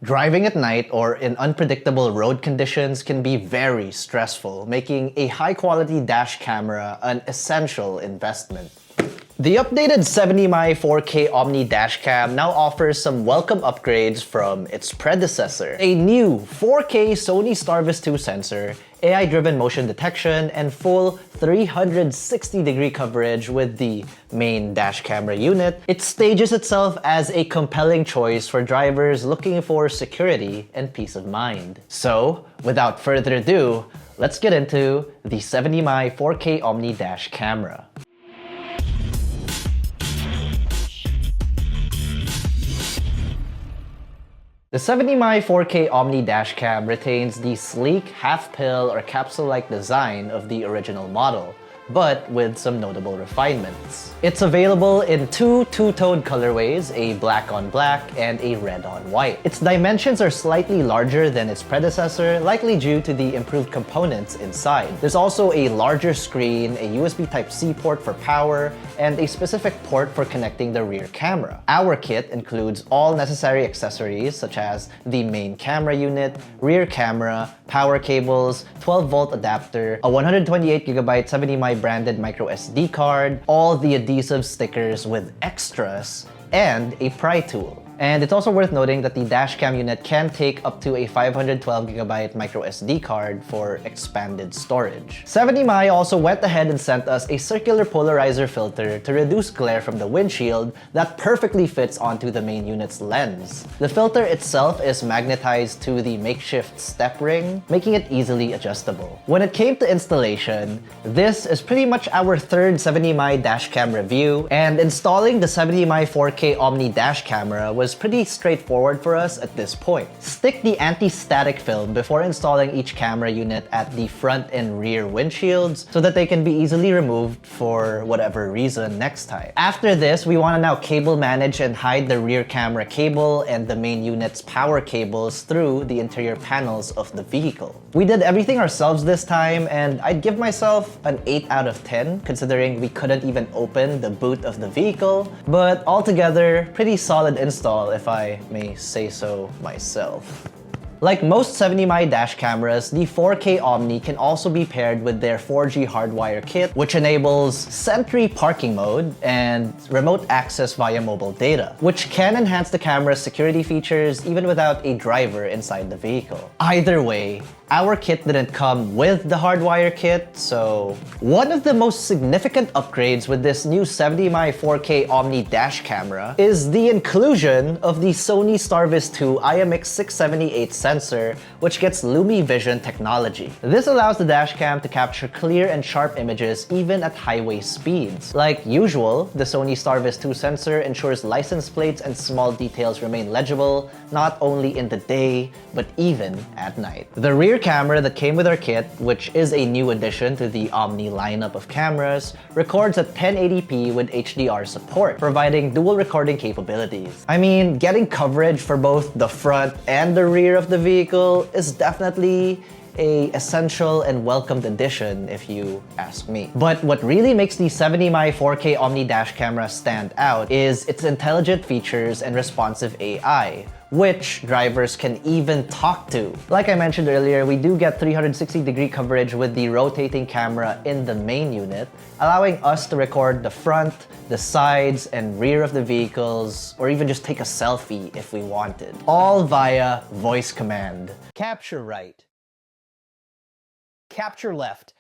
Driving at night or in unpredictable road conditions can be very stressful, making a high-quality dash camera an essential investment. The updated 70mm 4K Omni dashcam now offers some welcome upgrades from its predecessor. A new 4K Sony Starvis 2 sensor, AI-driven motion detection, and full 360-degree coverage with the main dash camera unit. It stages itself as a compelling choice for drivers looking for security and peace of mind. So, without further ado, let's get into the 70mm 4K Omni dash camera. The 70mm 4K Omni dashcam retains the sleek half-pill or capsule-like design of the original model, but with some notable refinements. It's available in two two-tone colorways, a black on black and a red on white. Its dimensions are slightly larger than its predecessor, likely due to the improved components inside. There's also a larger screen, a USB Type-C port for power, and a specific port for connecting the rear camera. Our kit includes all necessary accessories such as the main camera unit, rear camera, power cables, 12-volt adapter, a 128GB 70mm branded microSD card, all the adhesive stickers with extras, and a pry tool. And it's also worth noting that the dashcam unit can take up to a 512GB microSD card for expanded storage. 70mm also went ahead and sent us a circular polarizer filter to reduce glare from the windshield that perfectly fits onto the main unit's lens. The filter itself is magnetized to the makeshift step ring, making it easily adjustable. When it came to installation, this is pretty much our third 70mm dashcam review, and installing the 70mm 4K Omni dash camera was pretty straightforward for us at this point. Stick the anti-static film before installing each camera unit at the front and rear windshields so that they can be easily removed for whatever reason next time. After this, we want to now cable manage and hide the rear camera cable and the main unit's power cables through the interior panels of the vehicle. We did everything ourselves this time, and I'd give myself an 8 out of 10 considering we couldn't even open the boot of the vehicle, but altogether, pretty solid install if I may say so myself. Like most 70mm dash cameras, the 4K Omni can also be paired with their 4G hardwire kit, which enables Sentry parking mode and remote access via mobile data, which can enhance the camera's security features even without a driver inside the vehicle. Either way, our kit didn't come with the hardwire kit, so one of the most significant upgrades with this new 70mm 4K Omni dash camera is the inclusion of the Sony Starvis 2 IMX678 sensor, which gets Lumi Vision technology. This allows the dashcam to capture clear and sharp images even at highway speeds. Like usual, the Sony Starvis 2 sensor ensures license plates and small details remain legible, not only in the day, but even at night. The rear camera that came with our kit, which is a new addition to the Omni lineup of cameras, records at 1080p with HDR support, providing dual recording capabilities. I mean, getting coverage for both the front and the rear of the vehicle is definitely a essential and welcomed addition if you ask me. But what really makes the 70mm 4K Omni dash camera stand out is its intelligent features and responsive AI, which drivers can even talk to. Like I mentioned earlier, we do get 360-degree coverage with the rotating camera in the main unit, allowing us to record the front, the sides, and rear of the vehicles, or even just take a selfie if we wanted. All via voice command. Capture right. Capture left.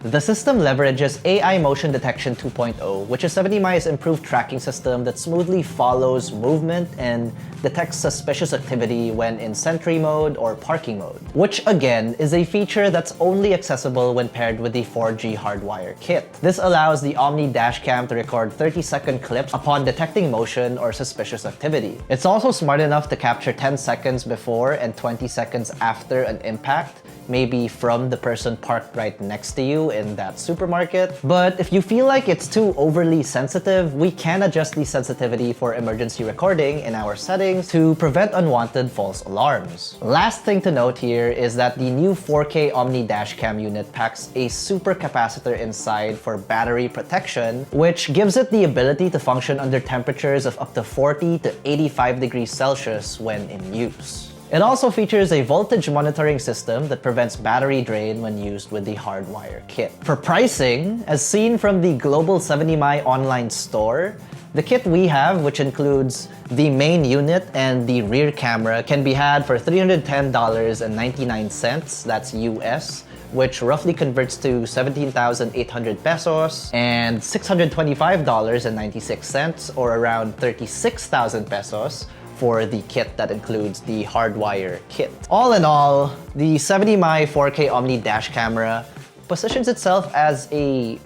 The system leverages AI Motion Detection 2.0, which is 70mm's improved tracking system that smoothly follows movement and detects suspicious activity when in sentry mode or parking mode, which again is a feature that's only accessible when paired with the 4G hardwire kit. This allows the Omni dashcam to record 30-second clips upon detecting motion or suspicious activity. It's also smart enough to capture 10 seconds before and 20 seconds after an impact, maybe from the person parked right next to you in that supermarket. But if you feel like it's too overly sensitive, we can adjust the sensitivity for emergency recording in our settings to prevent unwanted false alarms. Last thing to note here is that the new 4K Omni dashcam unit packs a super capacitor inside for battery protection, which gives it the ability to function under temperatures of up to 40 to 85 degrees Celsius when in use. It also features a voltage monitoring system that prevents battery drain when used with the hardwire kit. For pricing, as seen from the Global 70mi online store, the kit we have, which includes the main unit and the rear camera, can be had for $310.99, that's US, which roughly converts to 17,800 pesos, and $625.96, or around 36,000 pesos, for the kit that includes the hardwire kit. All in all, the 70mi 4K Omni dash camera positions itself as a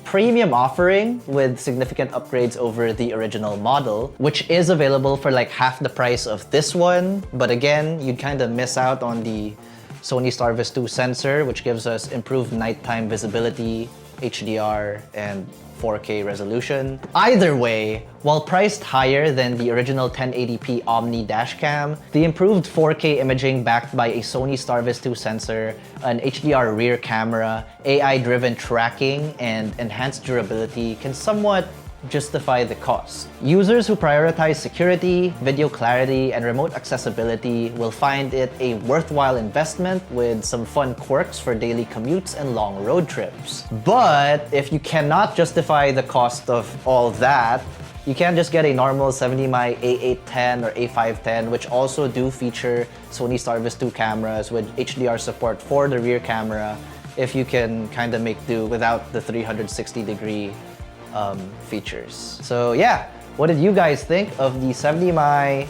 premium offering with significant upgrades over the original model, which is available for like half the price of this one. But again, you'd kind of miss out on the Sony Starvis 2 sensor, which gives us improved nighttime visibility, HDR, and 4K resolution. Either way, while priced higher than the original 1080p Omni dashcam, the improved 4K imaging backed by a Sony Starvis 2 sensor, an HDR rear camera, AI-driven tracking, and enhanced durability can somewhat justify the cost. Users who prioritize security, video clarity, and remote accessibility will find it a worthwhile investment with some fun quirks for daily commutes and long road trips. But if you cannot justify the cost of all that, you can just get a normal 70mi A810 or A510, which also do feature Sony Starvis 2 cameras with HDR support for the rear camera if you can kind of make do without the 360-degree features. So yeah, what did you guys think of the 70mi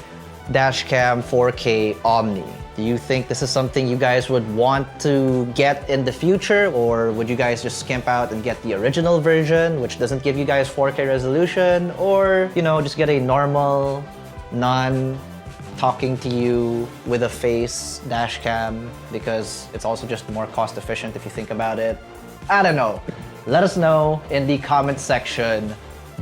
dashcam 4K Omni? Do you think this is something you guys would want to get in the future, or would you guys just skimp out and get the original version, which doesn't give you guys 4K resolution, or, you know, just get a normal, non-talking to you with a face dashcam because it's also just more cost efficient if you think about it? I don't know. Let us know in the comment section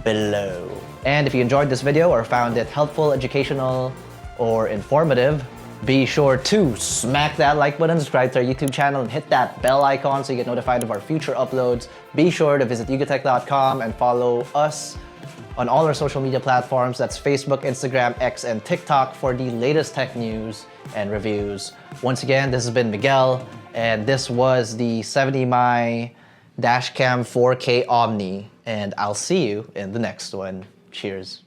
below. And if you enjoyed this video or found it helpful, educational, or informative, be sure to smack that like button, subscribe to our YouTube channel, and hit that bell icon so you get notified of our future uploads. Be sure to visit yugatech.com and follow us on all our social media platforms. That's Facebook, Instagram, X, and TikTok for the latest tech news and reviews. Once again, this has been Miguel, and this was the 70mi dashcam 4K Omni, and I'll see you in the next one. Cheers.